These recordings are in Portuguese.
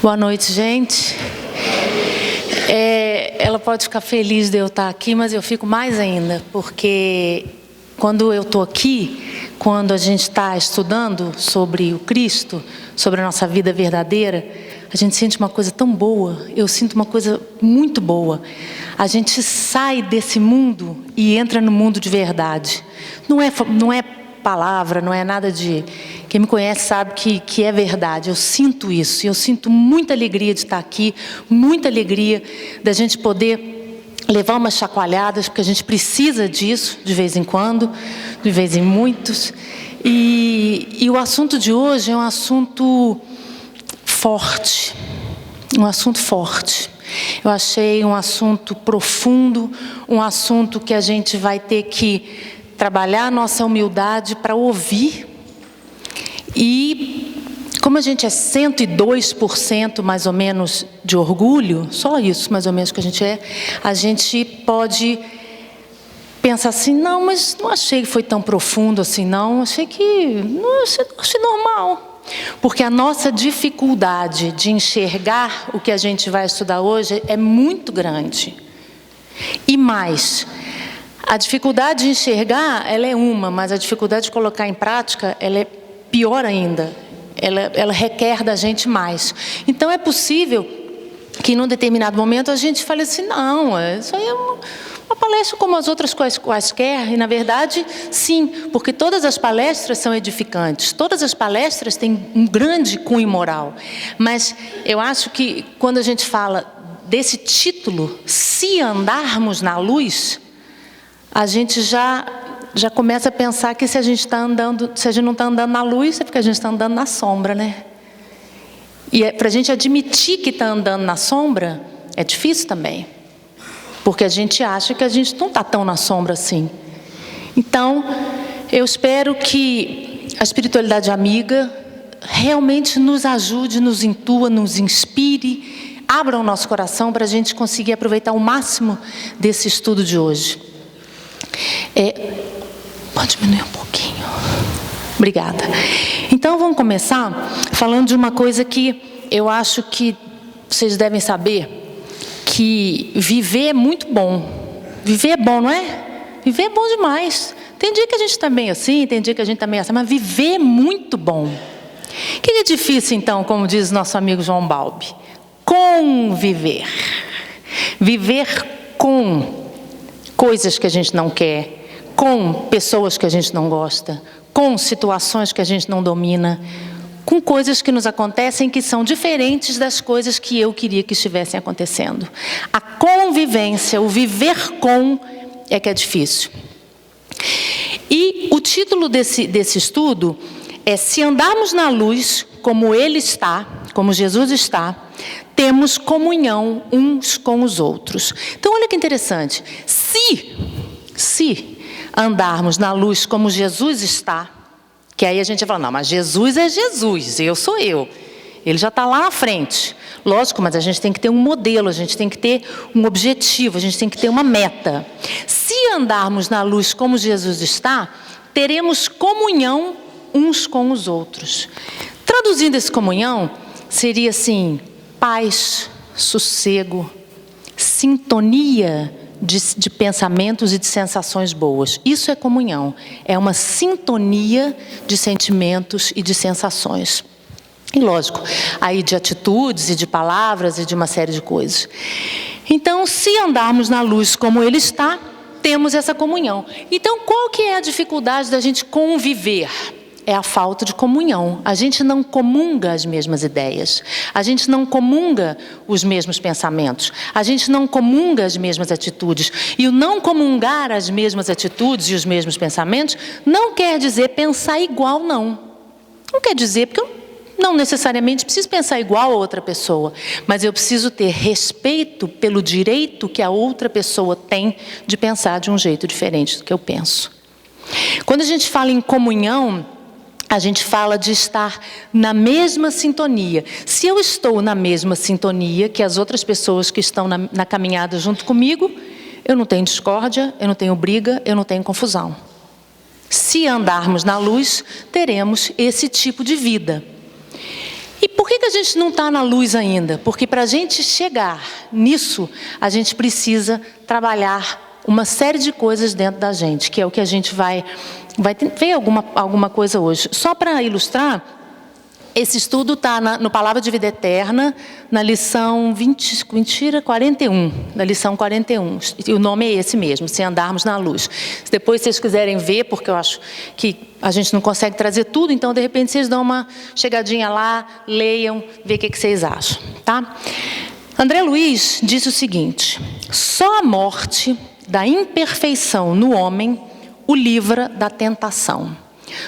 Boa noite, gente. Ela pode ficar feliz de eu estar aqui, mas eu fico mais ainda, porque quando eu estou aqui, quando a gente está estudando sobre o Cristo, sobre a nossa vida verdadeira, a gente sente uma coisa tão boa. Eu sinto uma coisa muito boa. A gente sai desse mundo e entra no mundo de verdade. Não é palavra, não é nada de... Quem me conhece sabe que é verdade. Eu sinto isso. E eu sinto muita alegria de estar aqui, muita alegria da gente poder levar umas chacoalhadas, porque a gente precisa disso de vez em quando, de vez em muitos. E o assunto de hoje é um assunto forte. Um assunto forte. Eu achei um assunto profundo, um assunto que a gente vai ter que trabalhar a nossa humildade para ouvir. E como a gente é 102% mais ou menos de orgulho, só isso mais ou menos que a gente pode pensar assim, não, mas não achei que foi tão profundo assim não, achei normal. Porque a nossa dificuldade de enxergar o que a gente vai estudar hoje é muito grande. E mais, a dificuldade de enxergar, ela é uma, mas a dificuldade de colocar em prática, ela é pior ainda. Ela requer da gente mais. Então é possível que num determinado momento a gente fale assim, não, isso aí é uma palestra como as outras quaisquer. E na verdade, sim, porque todas as palestras são edificantes. Todas as palestras têm um grande cunho moral. Mas eu acho que quando a gente fala desse título, se andarmos na luz, a gente já começa a pensar que se a gente não está andando na luz, é porque a gente está andando na sombra, né? E para a gente admitir que está andando na sombra, é difícil também. Porque a gente acha que a gente não está tão na sombra assim. Então, eu espero que a espiritualidade amiga realmente nos ajude, nos intua, nos inspire, abra o nosso coração para a gente conseguir aproveitar o máximo desse estudo de hoje. Pode diminuir um pouquinho. Obrigada. Então vamos começar falando de uma coisa que eu acho que vocês devem saber, que viver é muito bom. Viver é bom, não é? Viver é bom demais. Tem dia que a gente está meio assim, tem dia que a gente está meio assim, mas viver é muito bom. O que é difícil então, como diz nosso amigo João Balbi? Conviver. Viver com coisas que a gente não quer, com pessoas que a gente não gosta, com situações que a gente não domina, com coisas que nos acontecem que são diferentes das coisas que eu queria que estivessem acontecendo. A convivência, o viver com, é que é difícil. E o título desse estudo é: se andarmos na luz como Ele está, como Jesus está, temos comunhão uns com os outros. Então olha que interessante, se andarmos na luz como Jesus está, que aí a gente vai falar, não, mas Jesus é Jesus, eu sou eu. Ele já está lá na frente. Lógico, mas a gente tem que ter um modelo, a gente tem que ter um objetivo, a gente tem que ter uma meta. Se andarmos na luz como Jesus está, teremos comunhão uns com os outros. Traduzindo esse comunhão, seria assim, paz, sossego, sintonia de pensamentos e de sensações boas. Isso é comunhão. É uma sintonia de sentimentos e de sensações. E lógico, aí de atitudes e de palavras e de uma série de coisas. Então, se andarmos na luz como Ele está, temos essa comunhão. Então, qual que é a dificuldade da gente conviver? É a falta de comunhão. A gente não comunga as mesmas ideias. A gente não comunga os mesmos pensamentos. A gente não comunga as mesmas atitudes. E o não comungar as mesmas atitudes e os mesmos pensamentos não quer dizer pensar igual, não. Não quer dizer, porque eu não necessariamente preciso pensar igual a outra pessoa, mas eu preciso ter respeito pelo direito que a outra pessoa tem de pensar de um jeito diferente do que eu penso. Quando a gente fala em comunhão, a gente fala de estar na mesma sintonia. Se eu estou na mesma sintonia que as outras pessoas que estão na caminhada junto comigo, eu não tenho discórdia, eu não tenho briga, eu não tenho confusão. Se andarmos na luz, teremos esse tipo de vida. E por que a gente não está na luz ainda? Porque para a gente chegar nisso, a gente precisa trabalhar uma série de coisas dentro da gente, que é o que a gente vai ver alguma coisa hoje. Só para ilustrar, esse estudo está no Palavra de Vida Eterna, na lição 41, na lição 41. E o nome é esse mesmo, Se Andarmos na Luz. Se depois vocês quiserem ver, porque eu acho que a gente não consegue trazer tudo, então de repente vocês dão uma chegadinha lá, leiam, vê o que vocês acham, tá? André Luiz disse o seguinte: só a morte da imperfeição no homem o livra da tentação.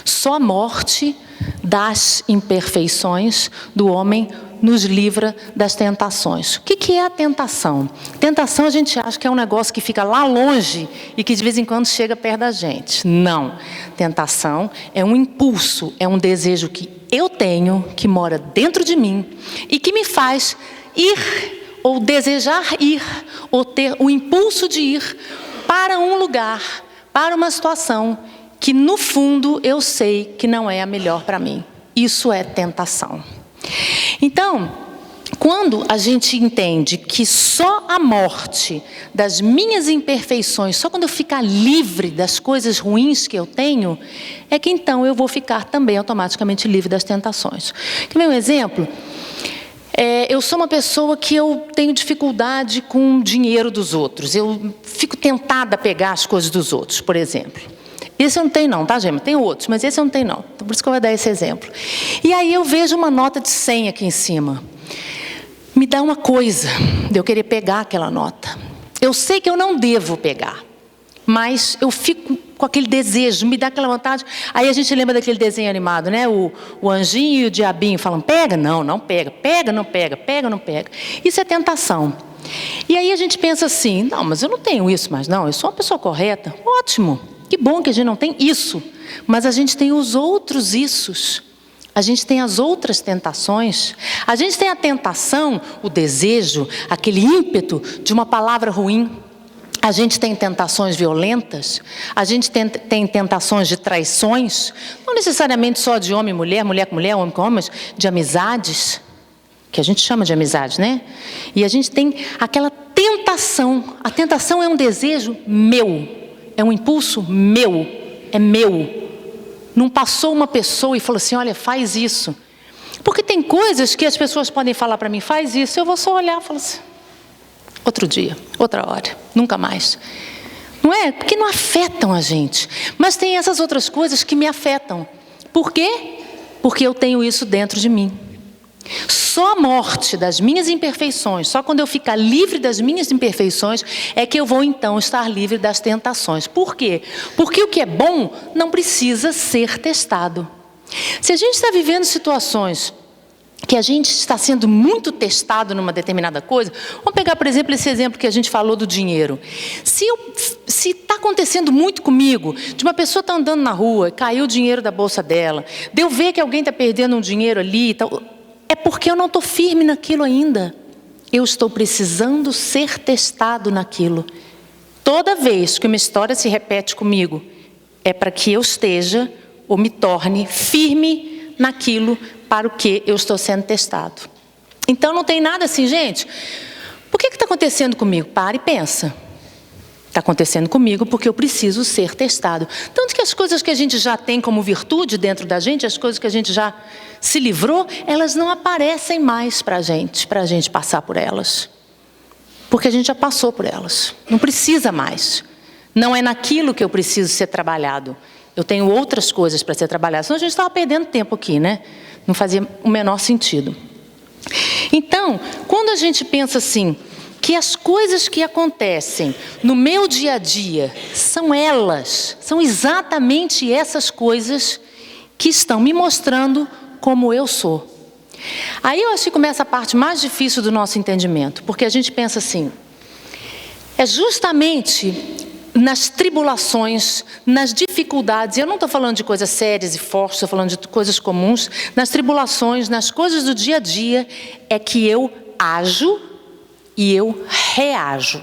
Só a morte das imperfeições do homem nos livra das tentações. O que é a tentação? Tentação a gente acha que é um negócio que fica lá longe e que de vez em quando chega perto da gente. Não. Tentação é um impulso, é um desejo que eu tenho, que mora dentro de mim e que me faz ir ou desejar ir ou ter o impulso de ir para um lugar, para uma situação que no fundo eu sei que não é a melhor para mim. Isso é tentação. Então, quando a gente entende que só a morte das minhas imperfeições, só quando eu ficar livre das coisas ruins que eu tenho, é que então eu vou ficar também automaticamente livre das tentações. Quer ver um exemplo? Eu sou uma pessoa que eu tenho dificuldade com o dinheiro dos outros. Eu fico tentada a pegar as coisas dos outros, por exemplo. Esse eu não tenho não, tá, Gema? Tem outros, mas esse eu não tenho não. Então, por isso que eu vou dar esse exemplo. E aí eu vejo uma nota de 100 aqui em cima. Me dá uma coisa de eu querer pegar aquela nota. Eu sei que eu não devo pegar, mas eu fico com aquele desejo, me dá aquela vontade. Aí a gente lembra daquele desenho animado, né? O anjinho e o diabinho falam, pega? Não, não pega. Pega, não pega. Pega, não pega. Isso é tentação. E aí a gente pensa assim, não, mas eu não tenho isso mais não, eu sou uma pessoa correta. Ótimo. Que bom que a gente não tem isso, mas a gente tem os outros issos. A gente tem as outras tentações. A gente tem a tentação, o desejo, aquele ímpeto de uma palavra ruim. A gente tem tentações violentas. A gente tem tentações de traições. Não necessariamente só de homem e mulher, mulher com mulher, homem com homem, mas de amizades, que a gente chama de amizade, né? E a gente tem aquela tentação. A tentação é um desejo meu. É um impulso meu, é meu. Não passou uma pessoa e falou assim, olha, faz isso. Porque tem coisas que as pessoas podem falar para mim, faz isso. Eu vou só olhar e falar assim, outro dia, outra hora, nunca mais. Não é? Porque não afetam a gente. Mas tem essas outras coisas que me afetam. Por quê? Porque eu tenho isso dentro de mim. Só a morte das minhas imperfeições, só quando eu ficar livre das minhas imperfeições, é que eu vou então estar livre das tentações. Por quê? Porque o que é bom não precisa ser testado. Se a gente está vivendo situações que a gente está sendo muito testado numa determinada coisa, vamos pegar, por exemplo, esse exemplo que a gente falou do dinheiro. Se está acontecendo muito comigo, de uma pessoa estar andando na rua, caiu o dinheiro da bolsa dela, de eu ver que alguém está perdendo um dinheiro ali e tal, é porque eu não estou firme naquilo ainda. Eu estou precisando ser testado naquilo. Toda vez que uma história se repete comigo, é para que eu esteja ou me torne firme naquilo para o que eu estou sendo testado. Então não tem nada assim, gente. Por que está acontecendo comigo? Para e pensa. Está acontecendo comigo porque eu preciso ser testado. Tanto que as coisas que a gente já tem como virtude dentro da gente, as coisas que a gente já se livrou, elas não aparecem mais para a gente passar por elas. Porque a gente já passou por elas. Não precisa mais. Não é naquilo que eu preciso ser trabalhado. Eu tenho outras coisas para ser trabalhadas. Senão a gente estava perdendo tempo aqui, né? Não fazia o menor sentido. Então, quando a gente pensa assim, que as coisas que acontecem no meu dia a dia são exatamente essas coisas que estão me mostrando como eu sou. Aí eu acho que começa a parte mais difícil do nosso entendimento, porque a gente pensa assim, é justamente nas tribulações, nas dificuldades, eu não estou falando de coisas sérias e fortes, estou falando de coisas comuns, nas tribulações, nas coisas do dia a dia, é que eu ajo e eu reajo.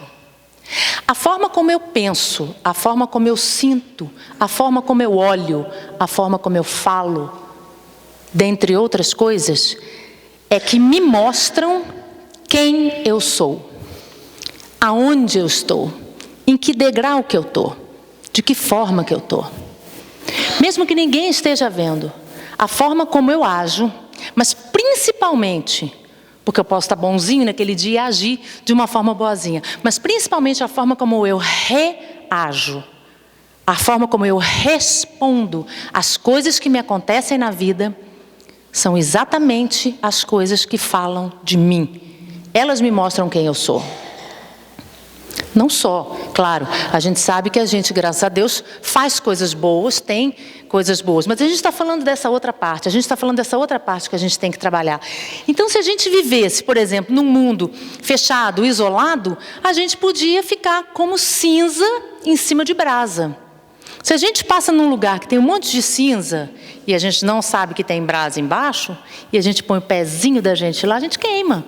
A forma como eu penso, a forma como eu sinto, a forma como eu olho, a forma como eu falo, dentre outras coisas, é que me mostram quem eu sou, aonde eu estou, em que degrau que eu estou, de que forma que eu estou. Mesmo que ninguém esteja vendo, a forma como eu ajo, mas principalmente, porque eu posso estar bonzinho naquele dia e agir de uma forma boazinha, mas principalmente a forma como eu reajo, a forma como eu respondo às coisas que me acontecem na vida, são exatamente as coisas que falam de mim. Elas me mostram quem eu sou. Não só, claro, a gente sabe que a gente, graças a Deus, faz coisas boas, tem coisas boas, mas a gente está falando dessa outra parte, a gente está falando dessa outra parte que a gente tem que trabalhar. Então, se a gente vivesse, por exemplo, num mundo fechado, isolado, a gente podia ficar como cinza em cima de brasa. Se a gente passa num lugar que tem um monte de cinza e a gente não sabe que tem brasa embaixo, e a gente põe o pezinho da gente lá, a gente queima.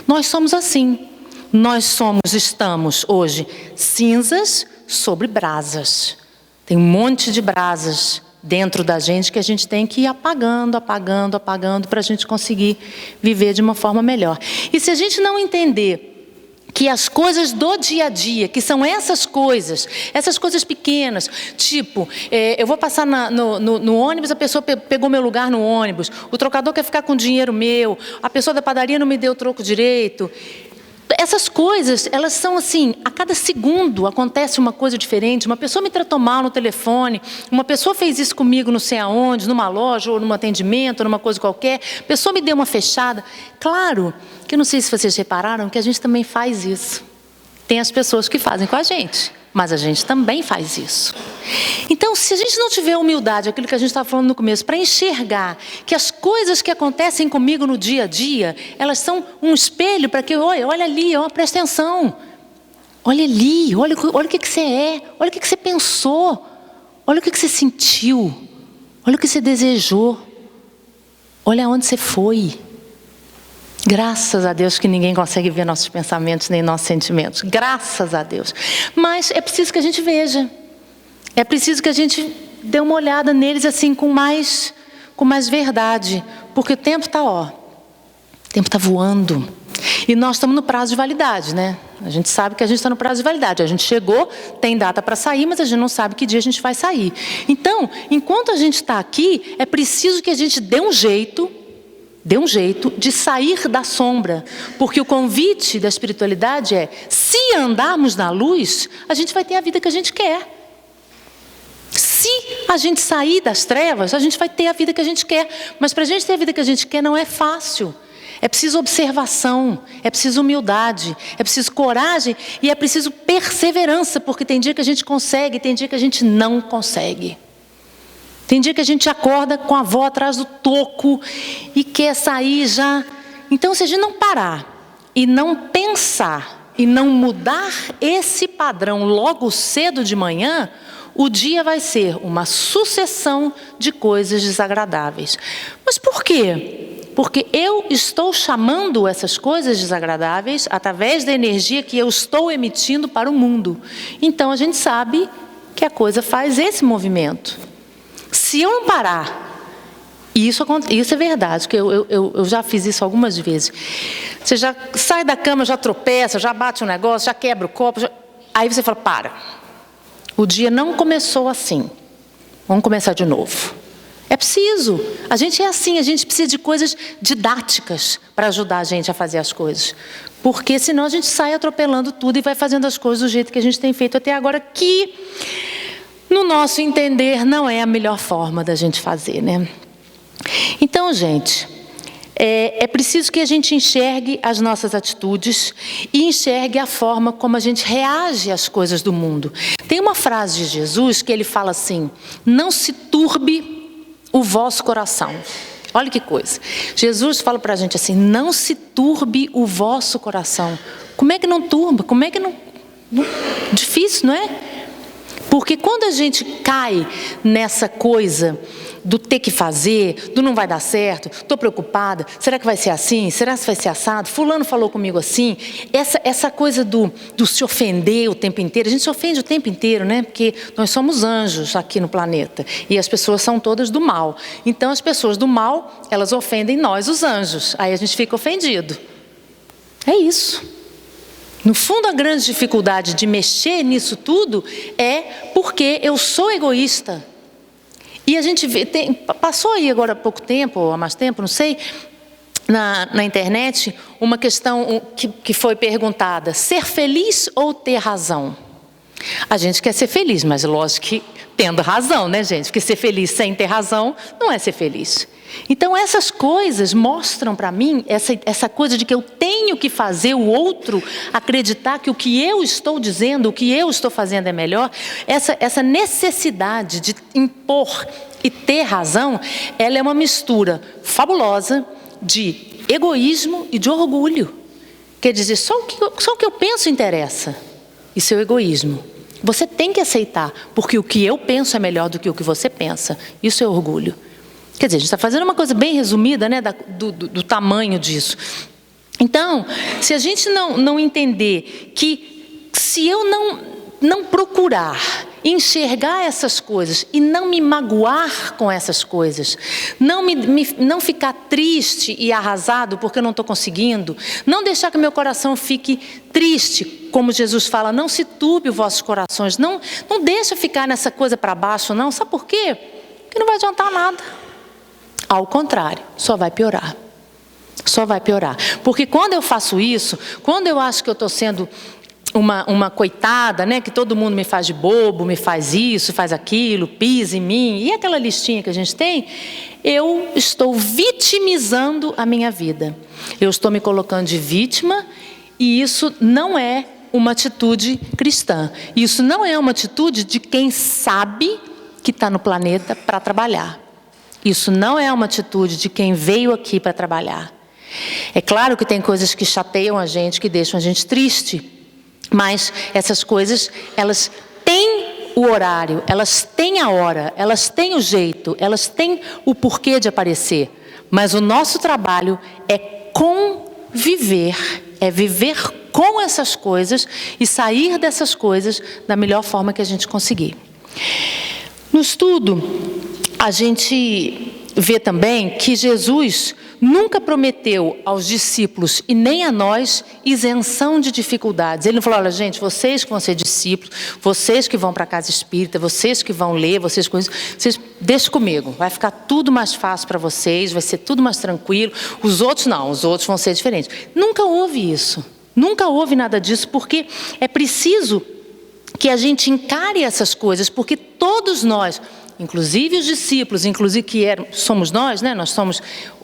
Nós somos assim. Nós estamos hoje cinzas sobre brasas. Tem um monte de brasas dentro da gente que a gente tem que ir apagando para a gente conseguir viver de uma forma melhor. E se a gente não entender que as coisas do dia a dia, que são essas coisas pequenas, tipo, eu vou passar no ônibus, a pessoa pegou meu lugar no ônibus, o trocador quer ficar com o dinheiro meu, a pessoa da padaria não me deu o troco direito. Essas coisas, elas são assim, a cada segundo acontece uma coisa diferente. Uma pessoa me tratou mal no telefone, uma pessoa fez isso comigo não sei aonde, numa loja, ou num atendimento, ou numa coisa qualquer, a pessoa me deu uma fechada. Claro, que eu não sei se vocês repararam, que a gente também faz isso. Tem as pessoas que fazem com a gente, mas a gente também faz isso. Então, se a gente não tiver humildade, aquilo que a gente estava falando no começo, para enxergar que as coisas que acontecem comigo no dia a dia, elas são um espelho para que eu, olha ali, presta atenção. Olha ali, olha o que você é, olha o que você pensou, olha o que você sentiu, olha o que você desejou, olha aonde você foi. Graças a Deus que ninguém consegue ver nossos pensamentos nem nossos sentimentos. Graças a Deus. Mas é preciso que a gente veja. É preciso que a gente dê uma olhada neles assim com mais verdade. Porque o tempo está, o tempo está voando. E nós estamos no prazo de validade, né? A gente sabe que a gente está no prazo de validade. A gente chegou, tem data para sair, mas a gente não sabe que dia a gente vai sair. Então, enquanto a gente está aqui, é preciso que a gente dê um jeito de sair da sombra, porque o convite da espiritualidade é: se andarmos na luz, a gente vai ter a vida que a gente quer. Se a gente sair das trevas, a gente vai ter a vida que a gente quer. Mas para a gente ter a vida que a gente quer não é fácil. É preciso observação, é preciso humildade, é preciso coragem e é preciso perseverança, porque tem dia que a gente consegue, tem dia que a gente não consegue. Tem dia que a gente acorda com a avó atrás do toco e quer sair já. Então, se a gente não parar e não pensar e não mudar esse padrão logo cedo de manhã, o dia vai ser uma sucessão de coisas desagradáveis. Mas por quê? Porque eu estou chamando essas coisas desagradáveis através da energia que eu estou emitindo para o mundo. Então, a gente sabe que a coisa faz esse movimento. Se eu não parar, e isso é verdade, que eu já fiz isso algumas vezes. Você já sai da cama, já tropeça, já bate um negócio, já quebra o copo, aí você fala: para, o dia não começou assim, vamos começar de novo. É preciso, a gente é assim, a gente precisa de coisas didáticas para ajudar a gente a fazer as coisas. Porque senão a gente sai atropelando tudo e vai fazendo as coisas do jeito que a gente tem feito até agora, que, no nosso entender, não é a melhor forma da gente fazer, né? Então, gente, é preciso que a gente enxergue as nossas atitudes e enxergue a forma como a gente reage às coisas do mundo. Tem uma frase de Jesus que ele fala assim: não se turbe o vosso coração. Olha que coisa. Jesus fala para a gente assim: não se turbe o vosso coração. Como é que não turba? Como é que não... Difícil, não é? Porque quando a gente cai nessa coisa do ter que fazer, do não vai dar certo, estou preocupada, será que vai ser assim? Será que vai ser assado? Fulano falou comigo assim. Essa coisa do se ofender o tempo inteiro, a gente se ofende o tempo inteiro, né? Porque nós somos anjos aqui no planeta e as pessoas são todas do mal. Então as pessoas do mal, elas ofendem nós, os anjos, aí a gente fica ofendido. É isso. No fundo, a grande dificuldade de mexer nisso tudo é porque eu sou egoísta. E a gente vê, passou aí agora há pouco tempo, ou há mais tempo, não sei, na internet, uma questão que foi perguntada: ser feliz ou ter razão? A gente quer ser feliz, mas lógico que tendo razão, né, gente? Porque ser feliz sem ter razão não é ser feliz. Então essas coisas mostram para mim essa coisa de que eu tenho que fazer o outro acreditar que o que eu estou dizendo, o que eu estou fazendo é melhor. Essa necessidade de impor e ter razão, ela é uma mistura fabulosa de egoísmo e de orgulho. Quer dizer, só o que eu penso interessa. Isso é o egoísmo. Você tem que aceitar, porque o que eu penso é melhor do que o que você pensa. Isso é orgulho. Quer dizer, a gente está fazendo uma coisa bem resumida, né, do tamanho disso. Então, se a gente não entender que se eu não procurar enxergar essas coisas e não me magoar com essas coisas, não ficar triste e arrasado porque eu não estou conseguindo, não deixar que meu coração fique triste, como Jesus fala, não se turbe os vossos corações, não deixa ficar nessa coisa para baixo, não. Sabe por quê? Porque não vai adiantar nada. Ao contrário, só vai piorar. Só vai piorar. Porque quando eu faço isso, quando eu acho que eu estou sendo uma coitada, né, que todo mundo me faz de bobo, me faz isso, faz aquilo, pisa em mim, e aquela listinha que a gente tem, eu estou vitimizando a minha vida. Eu estou me colocando de vítima, e isso não é uma atitude cristã. Isso não é uma atitude de quem sabe que está no planeta para trabalhar. Isso não é uma atitude de quem veio aqui para trabalhar. É claro que tem coisas que chateiam a gente, que deixam a gente triste. Mas essas coisas, elas têm o horário, elas têm a hora, elas têm o jeito, elas têm o porquê de aparecer. Mas o nosso trabalho é conviver, é viver com essas coisas e sair dessas coisas da melhor forma que a gente conseguir. No estudo, a gente vê também que Jesus nunca prometeu aos discípulos e nem a nós isenção de dificuldades. Ele não falou: olha, gente, vocês que vão ser discípulos, vocês que vão para a casa espírita, vocês que vão ler, vocês deixem comigo, vai ficar tudo mais fácil para vocês, vai ser tudo mais tranquilo. Os outros não, os outros vão ser diferentes. Nunca houve isso, nunca houve nada disso, porque é preciso que a gente encare essas coisas, porque todos nós, inclusive os discípulos, inclusive somos nós, né?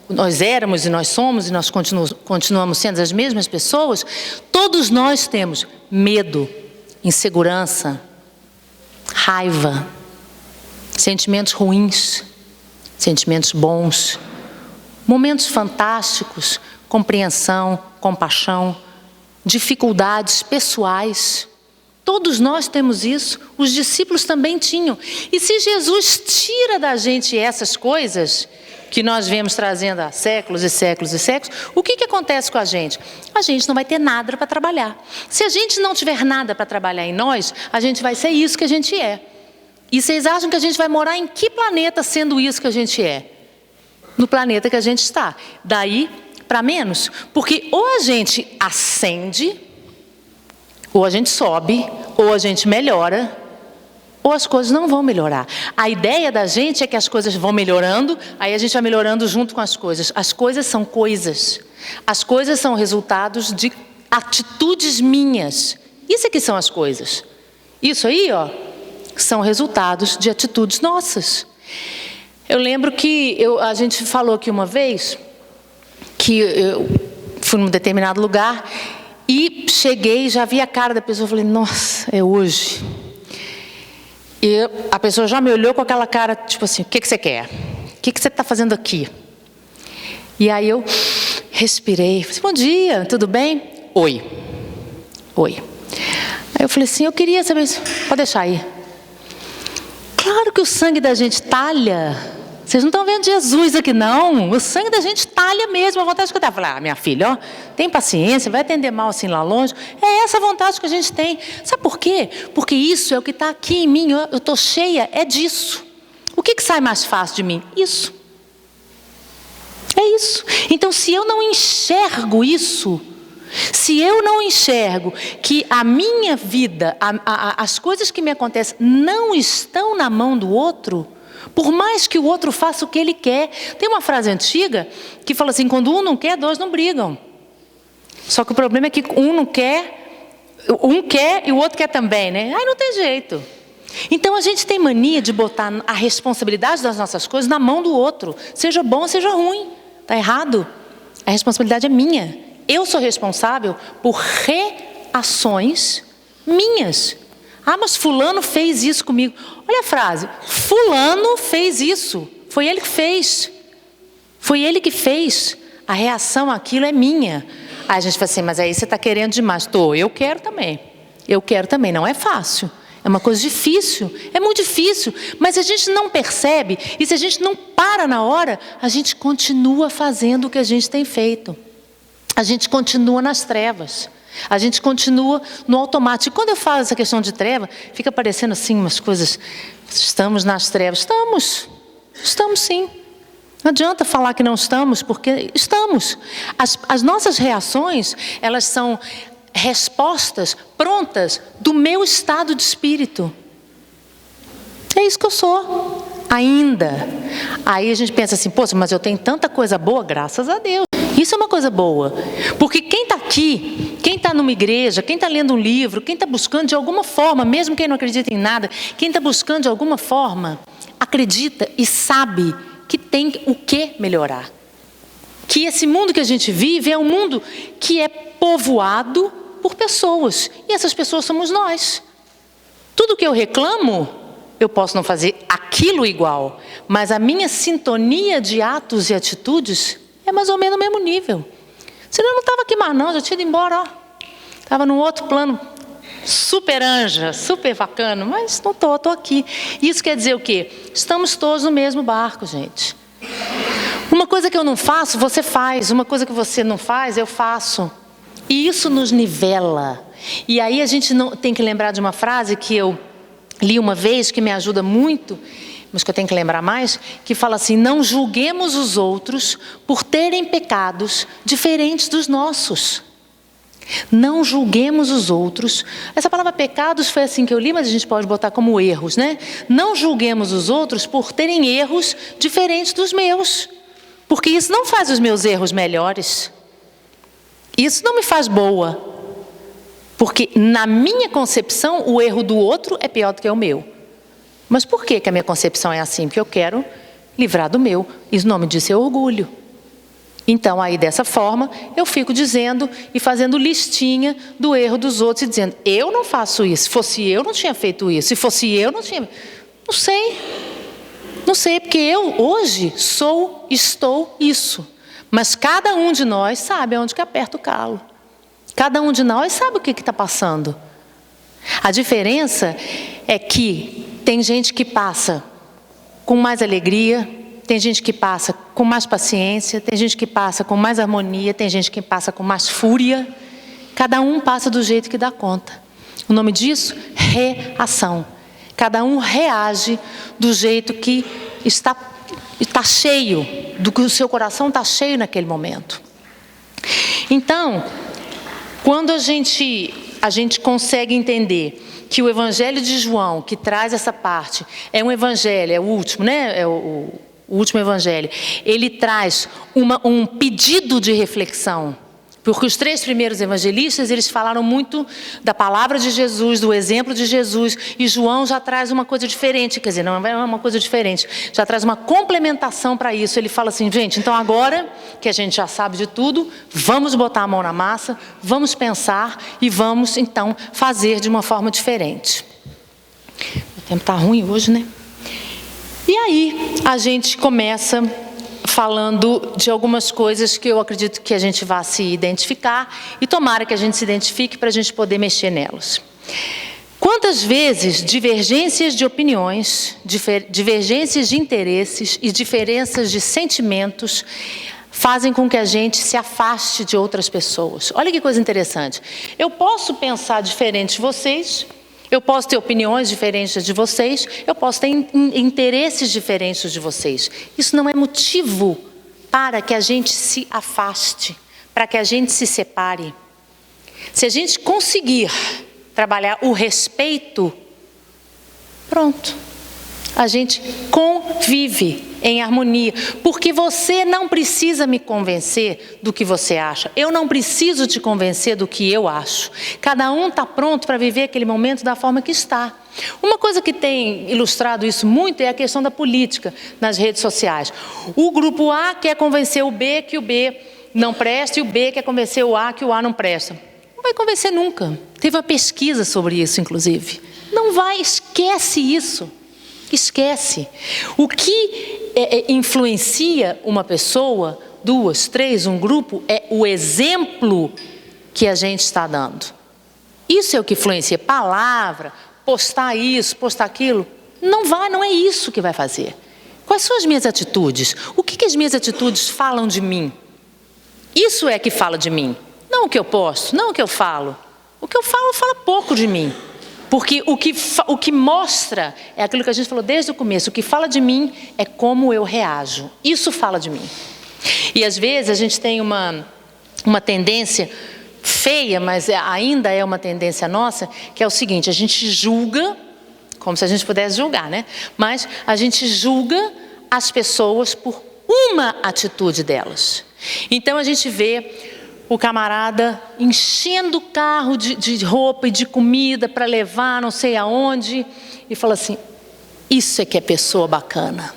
Nós éramos e nós somos e nós continuamos sendo as mesmas pessoas. Todos nós temos medo, insegurança, raiva, sentimentos ruins, sentimentos bons, momentos fantásticos, compreensão, compaixão, dificuldades pessoais. Todos nós temos isso, os discípulos também tinham. E se Jesus tira da gente essas coisas que nós vemos trazendo há séculos e séculos e séculos, o que acontece com a gente? A gente não vai ter nada para trabalhar. Se a gente não tiver nada para trabalhar em nós, a gente vai ser isso que a gente é. E vocês acham que a gente vai morar em que planeta sendo isso que a gente é? No planeta que a gente está. Daí para menos. Porque ou a gente ascende, ou a gente sobe, ou a gente melhora, ou as coisas não vão melhorar. A ideia da gente é que as coisas vão melhorando, aí a gente vai melhorando junto com as coisas. As coisas são coisas. As coisas são resultados de atitudes minhas. Isso aqui são as coisas. Isso aí, ó, são resultados de atitudes nossas. Eu lembro que a gente falou aqui uma vez que eu fui num determinado lugar e cheguei, já vi a cara da pessoa, falei: nossa, é hoje. E a pessoa já me olhou com aquela cara, tipo assim: o que você quer? O que você está fazendo aqui? E aí eu respirei, falei: bom dia, tudo bem? Oi. Aí eu falei assim: eu queria saber, pode deixar aí. Claro que o sangue da gente talha. Vocês não estão vendo Jesus aqui, não. O sangue da gente talha mesmo. A vontade que eu estava. Falar, minha filha, ó, tem paciência, vai atender mal assim lá longe. É essa vontade que a gente tem. Sabe por quê? Porque isso é o que está aqui em mim. Eu estou cheia, é disso. O que sai mais fácil de mim? Isso. É isso. Então, se eu não enxergo isso, se eu não enxergo que a minha vida, as coisas que me acontecem não estão na mão do outro, por mais que o outro faça o que ele quer. Tem uma frase antiga que fala assim, quando um não quer, dois não brigam. Só que o problema é que um quer e o outro quer também, né? Aí não tem jeito. Então a gente tem mania de botar a responsabilidade das nossas coisas na mão do outro. Seja bom, seja ruim. Está errado. A responsabilidade é minha. Eu sou responsável por reações minhas. Ah, mas fulano fez isso comigo. Olha a frase. Fulano fez isso. Foi ele que fez. Foi ele que fez. A reação àquilo é minha. Aí a gente fala assim, mas aí você está querendo demais. Eu quero também. Eu quero também. Não é fácil. É uma coisa difícil, é muito difícil, mas a gente não percebe, e se a gente não para na hora, a gente continua fazendo o que a gente tem feito. A gente continua nas trevas, a gente continua no automático. E quando eu falo essa questão de treva, fica parecendo assim umas coisas, estamos nas trevas. Estamos sim. Não adianta falar que não estamos, porque estamos. As nossas reações, elas são respostas prontas do meu estado de espírito. É isso que eu sou, ainda. Aí a gente pensa assim, poxa, mas eu tenho tanta coisa boa, graças a Deus. Isso é uma coisa boa, porque quem está aqui, quem está numa igreja, quem está lendo um livro, quem está buscando de alguma forma, mesmo quem não acredita em nada, quem está buscando de alguma forma, acredita e sabe que tem o que melhorar. Que esse mundo que a gente vive é um mundo que é povoado por pessoas, e essas pessoas somos nós. Tudo que eu reclamo, eu posso não fazer aquilo igual, mas a minha sintonia de atos e atitudes é mais ou menos no mesmo nível. Senão eu não estava aqui mais não, já tinha ido embora, ó. Estava num outro plano, super anja, super bacana, mas não estou aqui. Isso quer dizer o quê? Estamos todos no mesmo barco, gente. Uma coisa que eu não faço, você faz. Uma coisa que você não faz, eu faço. E isso nos nivela. E aí a gente não tem que lembrar de uma frase que eu li uma vez, que me ajuda muito, mas que eu tenho que lembrar mais, que fala assim, não julguemos os outros por terem pecados diferentes dos nossos. Não julguemos os outros. Essa palavra pecados foi assim que eu li, mas a gente pode botar como erros, né? Não julguemos os outros por terem erros diferentes dos meus. Porque isso não faz os meus erros melhores. Isso não me faz boa. Porque na minha concepção, o erro do outro é pior do que o meu. Mas por que a minha concepção é assim? Porque eu quero livrar do meu. E o nome disso é orgulho. Então, aí dessa forma, eu fico dizendo e fazendo listinha do erro dos outros e dizendo, eu não faço isso. Se fosse eu, não tinha feito isso. Se fosse eu, não tinha... Não sei. Não sei, porque eu hoje estou isso. Mas cada um de nós sabe aonde que aperta o calo. Cada um de nós sabe o que está passando. A diferença é que tem gente que passa com mais alegria, tem gente que passa com mais paciência, tem gente que passa com mais harmonia, tem gente que passa com mais fúria. Cada um passa do jeito que dá conta. O nome disso? Reação. Cada um reage do jeito que está cheio, do que o seu coração está cheio naquele momento. Então, quando a gente consegue entender que o Evangelho de João, que traz essa parte, é um evangelho, é o último, né? É o último evangelho. Ele traz um pedido de reflexão. Porque os 3 primeiros evangelistas, eles falaram muito da palavra de Jesus, do exemplo de Jesus, e João já traz uma coisa diferente, quer dizer, não é uma coisa diferente, já traz uma complementação para isso. Ele fala assim, gente, então agora que a gente já sabe de tudo, vamos botar a mão na massa, vamos pensar e vamos, então, fazer de uma forma diferente. O tempo está ruim hoje, né? E aí, a gente começa falando de algumas coisas que eu acredito que a gente vá se identificar e tomara que a gente se identifique para a gente poder mexer nelas. Quantas vezes divergências de opiniões, divergências de interesses e diferenças de sentimentos fazem com que a gente se afaste de outras pessoas. Olha que coisa interessante. Eu posso pensar diferente de vocês, eu posso ter opiniões diferentes de vocês, eu posso ter interesses diferentes de vocês. Isso não é motivo para que a gente se afaste, para que a gente se separe. Se a gente conseguir trabalhar o respeito, pronto. A gente convive em harmonia, porque você não precisa me convencer do que você acha. Eu não preciso te convencer do que eu acho. Cada um está pronto para viver aquele momento da forma que está. Uma coisa que tem ilustrado isso muito é a questão da política nas redes sociais. O grupo A quer convencer o B que o B não presta e o B quer convencer o A que o A não presta. Não vai convencer nunca. Teve uma pesquisa sobre isso, inclusive. Não vai, esquece isso. Esquece. O que influencia uma pessoa, duas, três, um grupo, é o exemplo que a gente está dando. Isso é o que influencia. Palavra, postar isso, postar aquilo, não vai, não é isso que vai fazer. Quais são as minhas atitudes? O que as minhas atitudes falam de mim? Isso é que fala de mim. Não o que eu posto, não o que eu falo. O que eu falo, fala pouco de mim. Porque o que mostra é aquilo que a gente falou desde o começo. O que fala de mim é como eu reajo. Isso fala de mim. E às vezes a gente tem uma tendência feia, mas ainda é uma tendência nossa, que é o seguinte: a gente julga, como se a gente pudesse julgar, né? Mas a gente julga as pessoas por uma atitude delas. Então a gente vê o camarada enchendo o carro de roupa e de comida para levar não sei aonde, e fala assim: isso é que é pessoa bacana.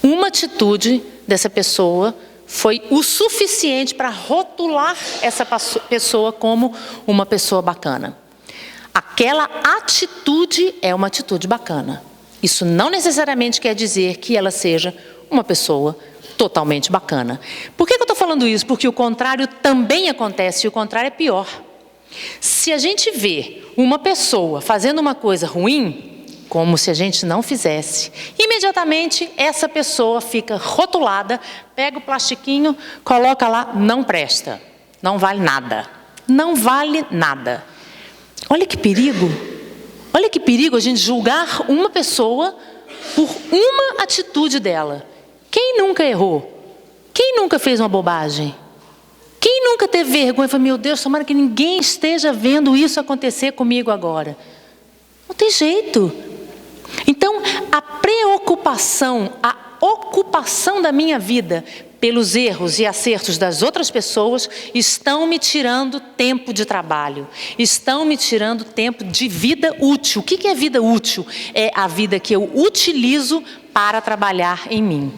Uma atitude dessa pessoa foi o suficiente para rotular essa pessoa como uma pessoa bacana. Aquela atitude é uma atitude bacana. Isso não necessariamente quer dizer que ela seja uma pessoa totalmente bacana. Por que eu estou falando isso? Porque o contrário também acontece, e o contrário é pior. Se a gente vê uma pessoa fazendo uma coisa ruim, como se a gente não fizesse, imediatamente essa pessoa fica rotulada, pega o plastiquinho, coloca lá, não presta, não vale nada. Não vale nada. Olha que perigo. Olha que perigo a gente julgar uma pessoa por uma atitude dela. Quem nunca errou? Quem nunca fez uma bobagem? Quem nunca teve vergonha e falou: meu Deus, tomara que ninguém esteja vendo isso acontecer comigo agora? Não tem jeito. Então, a preocupação, a ocupação da minha vida pelos erros e acertos das outras pessoas estão me tirando tempo de trabalho, estão me tirando tempo de vida útil. O que é vida útil? É a vida que eu utilizo para trabalhar em mim.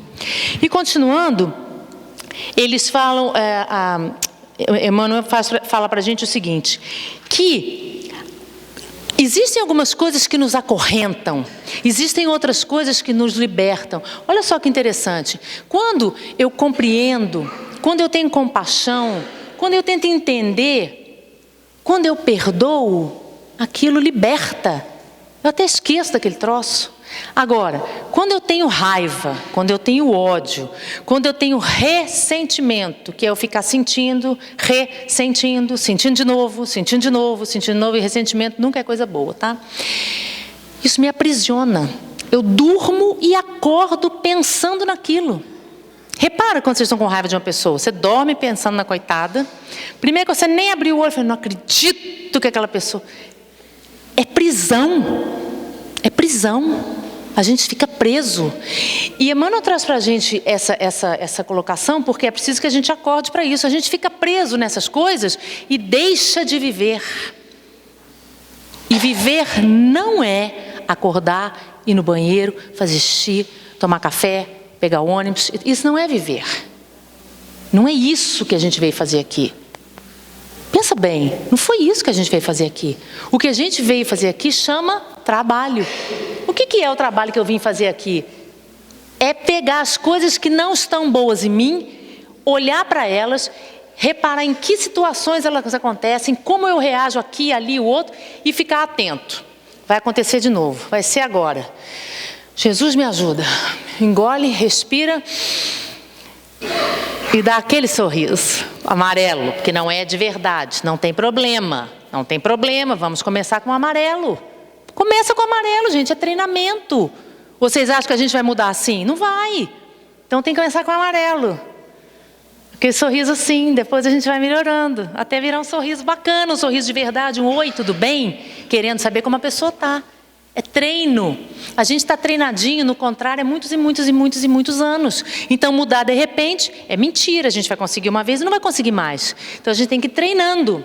E continuando, eles falam, Emmanuel fala para a gente o seguinte, que existem algumas coisas que nos acorrentam, existem outras coisas que nos libertam. Olha só que interessante, quando eu compreendo, quando eu tenho compaixão, quando eu tento entender, quando eu perdoo, aquilo liberta. Eu até esqueço daquele troço. Agora, quando eu tenho raiva, quando eu tenho ódio, quando eu tenho ressentimento, que é eu ficar sentindo, ressentindo, sentindo de novo, sentindo de novo, sentindo de novo, e ressentimento nunca é coisa boa, tá? Isso me aprisiona. Eu durmo e acordo pensando naquilo. Repara quando vocês estão com raiva de uma pessoa, você dorme pensando na coitada, primeiro que você nem abriu o olho e fala: não acredito que aquela pessoa... É prisão. É prisão. A gente fica preso. E Emmanuel traz para a gente essa colocação, porque é preciso que a gente acorde para isso. A gente fica preso nessas coisas e deixa de viver. E viver não é acordar, ir no banheiro, fazer xixi, tomar café, pegar o ônibus. Isso não é viver. Não é isso que a gente veio fazer aqui. Pensa bem, não foi isso que a gente veio fazer aqui. O que a gente veio fazer aqui chama trabalho. O que é o trabalho que eu vim fazer aqui? É pegar as coisas que não estão boas em mim, olhar para elas, reparar em que situações elas acontecem, como eu reajo aqui, ali, o outro, e ficar atento. Vai acontecer de novo, vai ser agora. Jesus me ajuda. Engole, respira e dá aquele sorriso amarelo, porque não é de verdade, não tem problema. Não tem problema, vamos começar com o amarelo. Começa com o amarelo, gente, é treinamento. Vocês acham que a gente vai mudar assim? Não vai. Então tem que começar com o amarelo. Aquele sorriso assim, depois a gente vai melhorando, até virar um sorriso bacana, um sorriso de verdade, um oi, tudo bem? Querendo saber como a pessoa está. É treino. A gente está treinadinho, no contrário, há muitos e muitos e muitos e muitos anos. Então mudar de repente é mentira. A gente vai conseguir uma vez e não vai conseguir mais. Então a gente tem que ir treinando.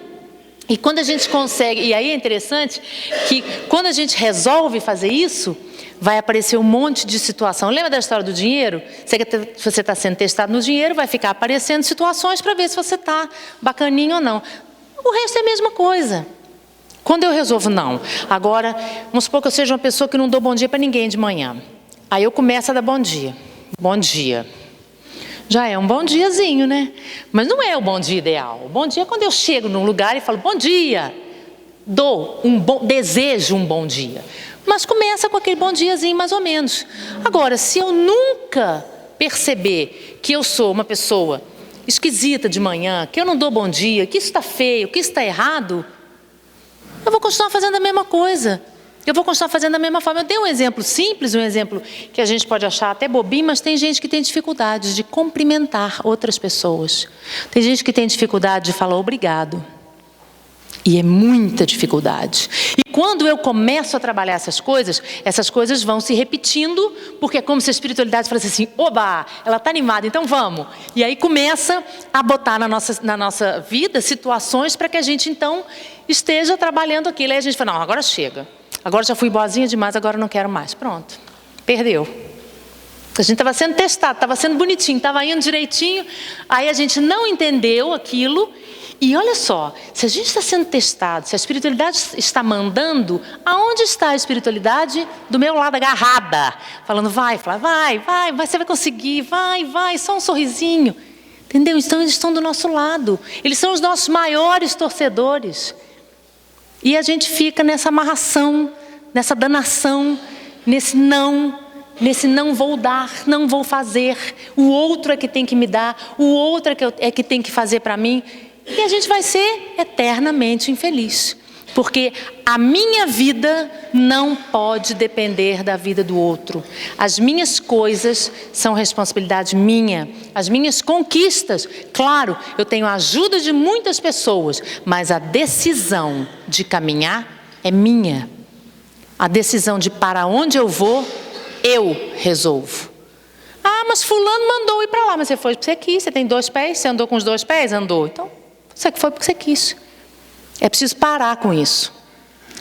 E quando a gente consegue, e aí é interessante que quando a gente resolve fazer isso, vai aparecer um monte de situação. Lembra da história do dinheiro? Se você está sendo testado no dinheiro, vai ficar aparecendo situações para ver se você está bacaninho ou não. O resto é a mesma coisa. Quando eu resolvo, não. Agora, vamos supor que eu seja uma pessoa que não dou bom dia para ninguém de manhã. Aí eu começo a dar bom dia. Bom dia. Já é um bom diazinho, né? Mas não é o bom dia ideal. O bom dia é quando eu chego num lugar e falo, bom dia. Desejo um bom dia. Mas começa com aquele bom diazinho, mais ou menos. Agora, se eu nunca perceber que eu sou uma pessoa esquisita de manhã, que eu não dou bom dia, que isso está feio, que isso está errado, eu vou continuar fazendo a mesma coisa. Eu vou continuar fazendo da mesma forma. Eu dei um exemplo simples, um exemplo que a gente pode achar até bobinho, mas tem gente que tem dificuldade de cumprimentar outras pessoas. Tem gente que tem dificuldade de falar obrigado. E é muita dificuldade. E quando eu começo a trabalhar essas coisas vão se repetindo, porque é como se a espiritualidade falasse assim, oba, ela está animada, então vamos. E aí começa a botar na nossa vida situações para que a gente então esteja trabalhando aquilo. Aí a gente fala, não, agora chega. Agora já fui boazinha demais, agora não quero mais. Pronto, perdeu. A gente estava sendo testado, estava sendo bonitinho, estava indo direitinho. Aí a gente não entendeu aquilo. E olha só, se a gente está sendo testado, se a espiritualidade está mandando, aonde está a espiritualidade do meu lado agarrada? Falando, vai, você vai conseguir, vai, só um sorrisinho. Entendeu? Então eles estão do nosso lado. Eles são os nossos maiores torcedores. E a gente fica nessa amarração, nessa danação, nesse não vou dar, não vou fazer. O outro é que tem que me dar, o outro é que tem que fazer para mim. E a gente vai ser eternamente infeliz. Porque a minha vida não pode depender da vida do outro. As minhas coisas são responsabilidade minha. As minhas conquistas, claro, eu tenho a ajuda de muitas pessoas, mas a decisão de caminhar é minha. A decisão de para onde eu vou, eu resolvo. Ah, mas fulano mandou ir para lá, mas você foi porque você quis, você tem 2 pés, você andou com os 2 pés? Andou. Então, você foi porque você quis. É preciso parar com isso.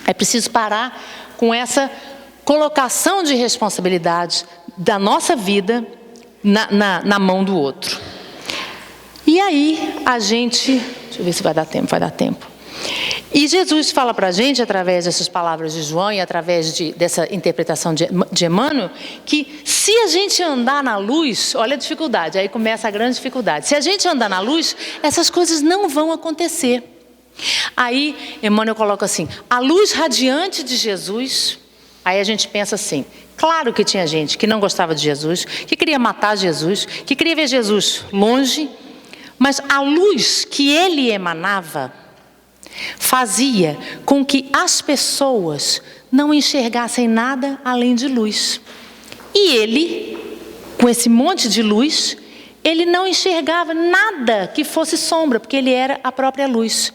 É preciso parar com essa colocação de responsabilidade da nossa vida na mão do outro. E aí a gente... Deixa eu ver se vai dar tempo. E Jesus fala para a gente, através dessas palavras de João e através dessa interpretação de Emmanuel, que se a gente andar na luz, olha a dificuldade, aí começa a grande dificuldade. Se a gente andar na luz, essas coisas não vão acontecer. Aí Emmanuel coloca assim, a luz radiante de Jesus, aí a gente pensa assim, claro que tinha gente que não gostava de Jesus, que queria matar Jesus, que queria ver Jesus longe, mas a luz que ele emanava fazia com que as pessoas não enxergassem nada além de luz. E ele, com esse monte de luz, ele não enxergava nada que fosse sombra, porque ele era a própria luz.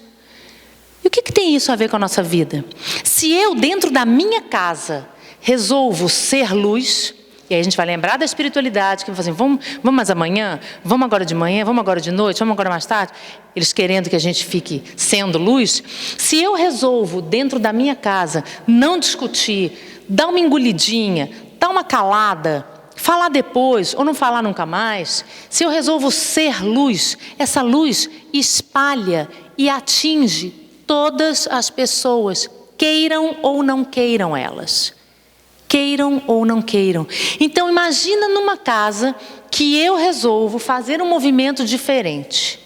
E o que tem isso a ver com a nossa vida? Se eu, dentro da minha casa, resolvo ser luz, e aí a gente vai lembrar da espiritualidade, que vai fazer assim, vamos mais amanhã, vamos agora de manhã, vamos agora de noite, vamos agora mais tarde, eles querendo que a gente fique sendo luz. Se eu resolvo, dentro da minha casa, não discutir, dar uma engolidinha, dar uma calada, falar depois ou não falar nunca mais, se eu resolvo ser luz, essa luz espalha e atinge todas as pessoas, queiram ou não queiram elas. Queiram ou não queiram. Então imagina numa casa que eu resolvo fazer um movimento diferente.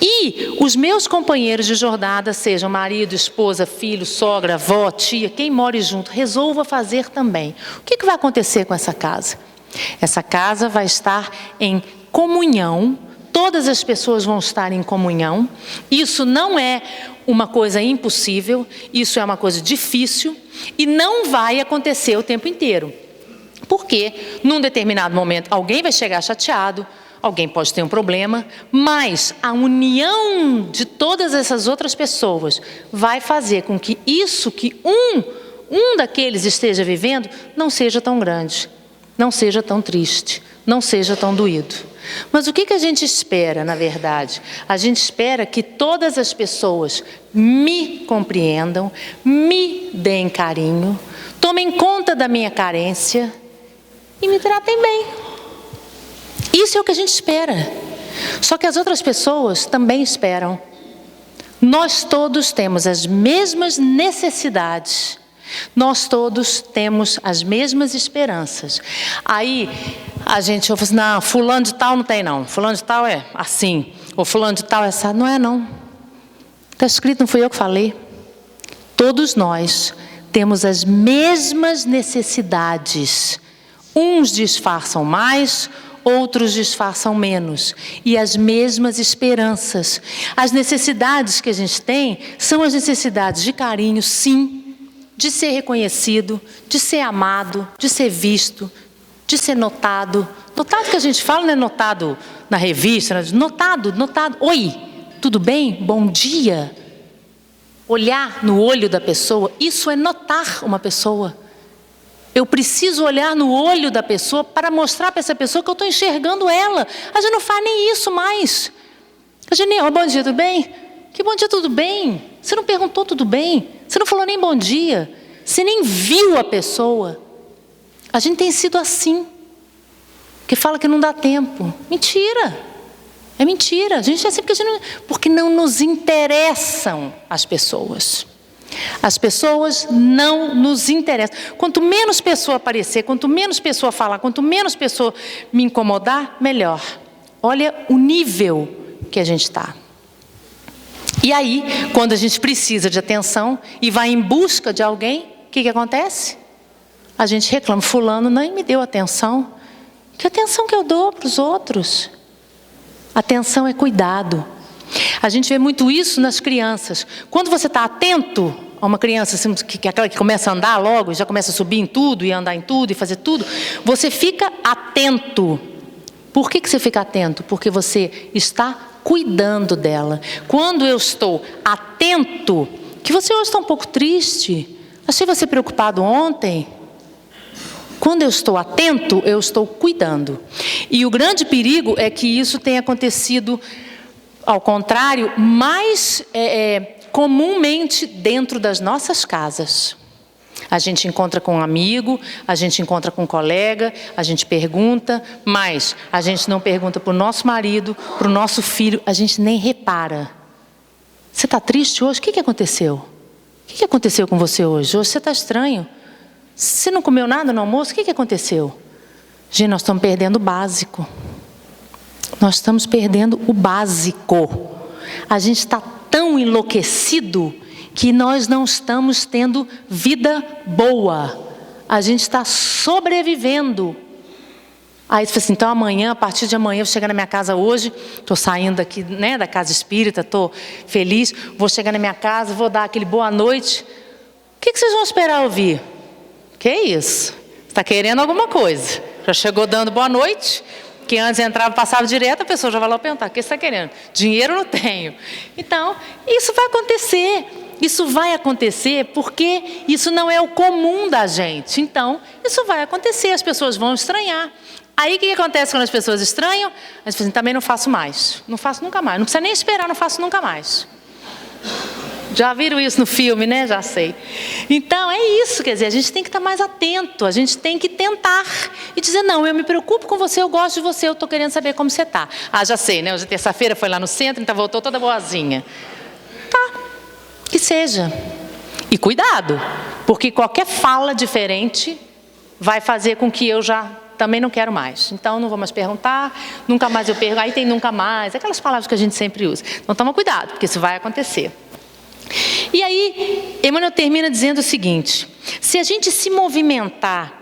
E os meus companheiros de jornada, sejam marido, esposa, filho, sogra, avó, tia, quem more junto, resolva fazer também. O que vai acontecer com essa casa? Essa casa vai estar em comunhão, todas as pessoas vão estar em comunhão. Isso não é uma coisa impossível, isso é uma coisa difícil e não vai acontecer o tempo inteiro. Porque, num determinado momento, alguém vai chegar chateado, alguém pode ter um problema, mas a união de todas essas outras pessoas vai fazer com que isso que um daqueles esteja vivendo não seja tão grande, não seja tão triste, não seja tão doído. Mas o que a gente espera, na verdade? A gente espera que todas as pessoas me compreendam, me deem carinho, tomem conta da minha carência e me tratem bem. Isso é o que a gente espera. Só que as outras pessoas também esperam. Nós todos temos as mesmas necessidades. Nós todos temos as mesmas esperanças. Aí a gente ouve assim, não, fulano de tal não tem não. Fulano de tal é assim. Ou fulano de tal é assim. Não é não. Está escrito, não fui eu que falei. Todos nós temos as mesmas necessidades. Uns disfarçam mais, outros disfarçam menos. E as mesmas esperanças. As necessidades que a gente tem são as necessidades de carinho, sim. De ser reconhecido, de ser amado, de ser visto, de ser notado. Notado que a gente fala, não é notado na revista, né? Notado. Oi, tudo bem? Bom dia. Olhar no olho da pessoa, isso é notar uma pessoa. Eu preciso olhar no olho da pessoa para mostrar para essa pessoa que eu estou enxergando ela. A gente não faz nem isso mais. A gente nem, bom dia, tudo bem? Que bom dia, tudo bem? Você não perguntou tudo bem? Você não falou nem bom dia? Você nem viu a pessoa? A gente tem sido assim. Que fala que não dá tempo. Mentira. É mentira. A gente é assim porque não nos interessam as pessoas. As pessoas não nos interessam. Quanto menos pessoa aparecer, quanto menos pessoa falar, quanto menos pessoa me incomodar, melhor. Olha o nível que a gente está. E aí, quando a gente precisa de atenção e vai em busca de alguém, o que acontece? A gente reclama, fulano nem me deu atenção. Que atenção que eu dou para os outros? Atenção é cuidado. A gente vê muito isso nas crianças. Quando você está atento a uma criança, assim, que é aquela que começa a andar logo, já começa a subir em tudo, e andar em tudo, e fazer tudo, você fica atento. Por que você fica atento? Porque você está cuidando dela. Quando eu estou atento, que você hoje está um pouco triste, achei você preocupado ontem. Quando eu estou atento, eu estou cuidando. E o grande perigo é que isso tenha acontecido, ao contrário, mais comumente dentro das nossas casas. A gente encontra com um amigo, a gente encontra com um colega, a gente pergunta, mas a gente não pergunta para o nosso marido, para o nosso filho, a gente nem repara. Você está triste hoje? O que aconteceu? O que aconteceu com você hoje? Hoje você está estranho. Você não comeu nada no almoço? O que aconteceu? Gente, nós estamos perdendo o básico. Nós estamos perdendo o básico. A gente está tão enlouquecido que nós não estamos tendo vida boa. A gente está sobrevivendo. Aí você fala assim, então amanhã, a partir de amanhã, eu vou chegar na minha casa hoje, estou saindo daqui, né, da casa espírita, estou feliz, vou chegar na minha casa, vou dar aquele boa noite. O que vocês vão esperar ouvir? Que isso? Você está querendo alguma coisa. Já chegou dando boa noite, que antes entrava, passava direto, a pessoa já vai lá perguntar, o que você está querendo? Dinheiro não tenho. Então, isso vai acontecer. Isso vai acontecer porque isso não é o comum da gente. Então, isso vai acontecer, as pessoas vão estranhar. Aí, o que acontece quando as pessoas estranham? Elas dizem, também não faço mais. Não faço nunca mais. Não precisa nem esperar, não faço nunca mais. Já viram isso no filme, né? Já sei. Então, é isso, quer dizer, a gente tem que estar mais atento, a gente tem que tentar e dizer, não, eu me preocupo com você, eu gosto de você, eu estou querendo saber como você está. Ah, já sei, né? Hoje é terça-feira, foi lá no centro, então voltou toda boazinha. Tá, que seja. E cuidado, porque qualquer fala diferente vai fazer com que eu já também não quero mais. Então não vou mais perguntar, nunca mais eu pergunto, aí tem nunca mais, aquelas palavras que a gente sempre usa. Então toma cuidado, porque isso vai acontecer. E aí, Emmanuel termina dizendo o seguinte: se a gente se movimentar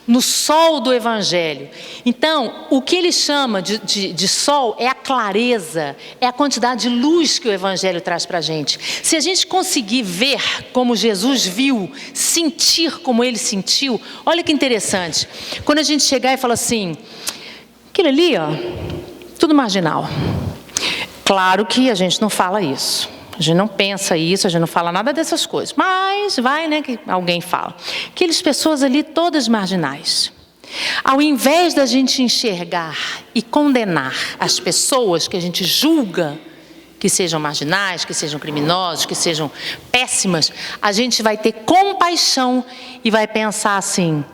no sol do Evangelho, então o que ele chama de sol é a clareza, é a quantidade de luz que o Evangelho traz para a gente. Se a gente conseguir ver como Jesus viu, sentir como ele sentiu, olha que interessante, quando a gente chegar e falar assim, aquilo ali, ó, tudo marginal. Claro que a gente não fala isso. A gente não pensa isso, a gente não fala nada dessas coisas. Mas vai, né, que alguém fala. Aquelas pessoas ali todas marginais. Ao invés da gente enxergar e condenar as pessoas que a gente julga que sejam marginais, que sejam criminosos, que sejam péssimas, a gente vai ter compaixão e vai pensar assim,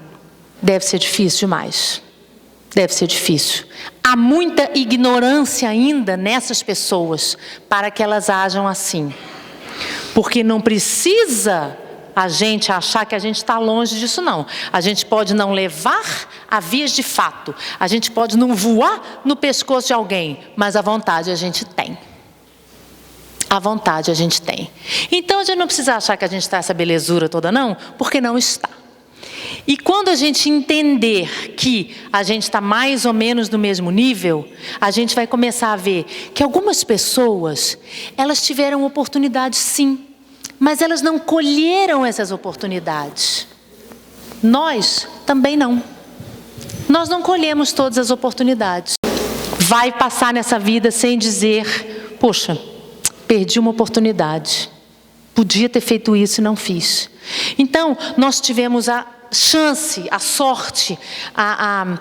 deve ser difícil demais. Deve ser difícil. Há muita ignorância ainda nessas pessoas para que elas ajam assim. Porque não precisa a gente achar que a gente está longe disso, não. A gente pode não levar a vias de fato. A gente pode não voar no pescoço de alguém, mas a vontade a gente tem. A vontade a gente tem. Então a gente não precisa achar que a gente está essa belezura toda, não, porque não está. E quando a gente entender que a gente está mais ou menos no mesmo nível, a gente vai começar a ver que algumas pessoas, elas tiveram oportunidades sim, mas elas não colheram essas oportunidades. Nós também não. Nós não colhemos todas as oportunidades. Vai passar nessa vida sem dizer, poxa, perdi uma oportunidade. Podia ter feito isso e não fiz. Então, nós tivemos a chance, a sorte, a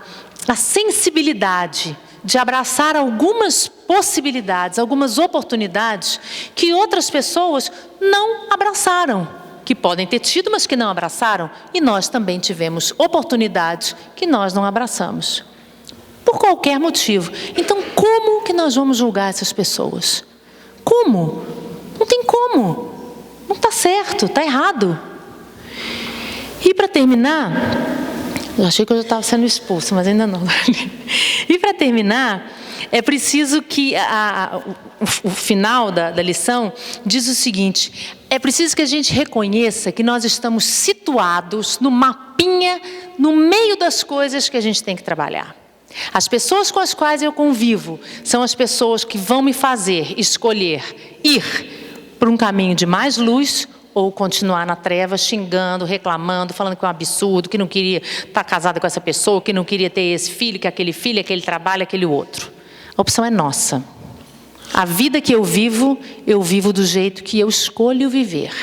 sensibilidade de abraçar algumas possibilidades, algumas oportunidades que outras pessoas não abraçaram, que podem ter tido, mas que não abraçaram, e nós também tivemos oportunidades que nós não abraçamos, por qualquer motivo. Então, como que nós vamos julgar essas pessoas? Como? Não tem como. Não está certo, está errado. E para terminar, eu achei que eu já estava sendo expulso, mas ainda não. E para terminar, é preciso que o final da lição diz o seguinte: é preciso que a gente reconheça que nós estamos situados no mapinha, no meio das coisas que a gente tem que trabalhar. As pessoas com as quais eu convivo são as pessoas que vão me fazer escolher ir por um caminho de mais luz ou continuar na treva, xingando, reclamando, falando que é um absurdo, que não queria estar casada com essa pessoa, que não queria ter esse filho, que aquele filho, aquele trabalho, aquele outro. A opção é nossa. A vida que eu vivo do jeito que eu escolho viver.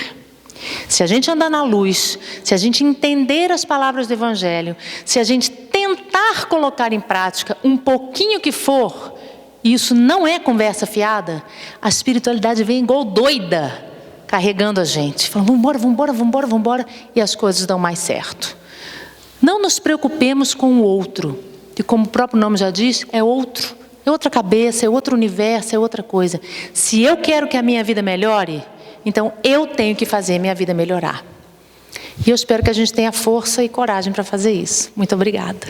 Se a gente andar na luz, se a gente entender as palavras do Evangelho, se a gente tentar colocar em prática um pouquinho que for, e isso não é conversa fiada, a espiritualidade vem igual doida, carregando a gente, falando, vambora, vambora, vambora, vambora, e as coisas dão mais certo. Não nos preocupemos com o outro, que como o próprio nome já diz, é outro, é outra cabeça, é outro universo, é outra coisa. Se eu quero que a minha vida melhore, então eu tenho que fazer minha vida melhorar. E eu espero que a gente tenha força e coragem para fazer isso. Muito obrigada.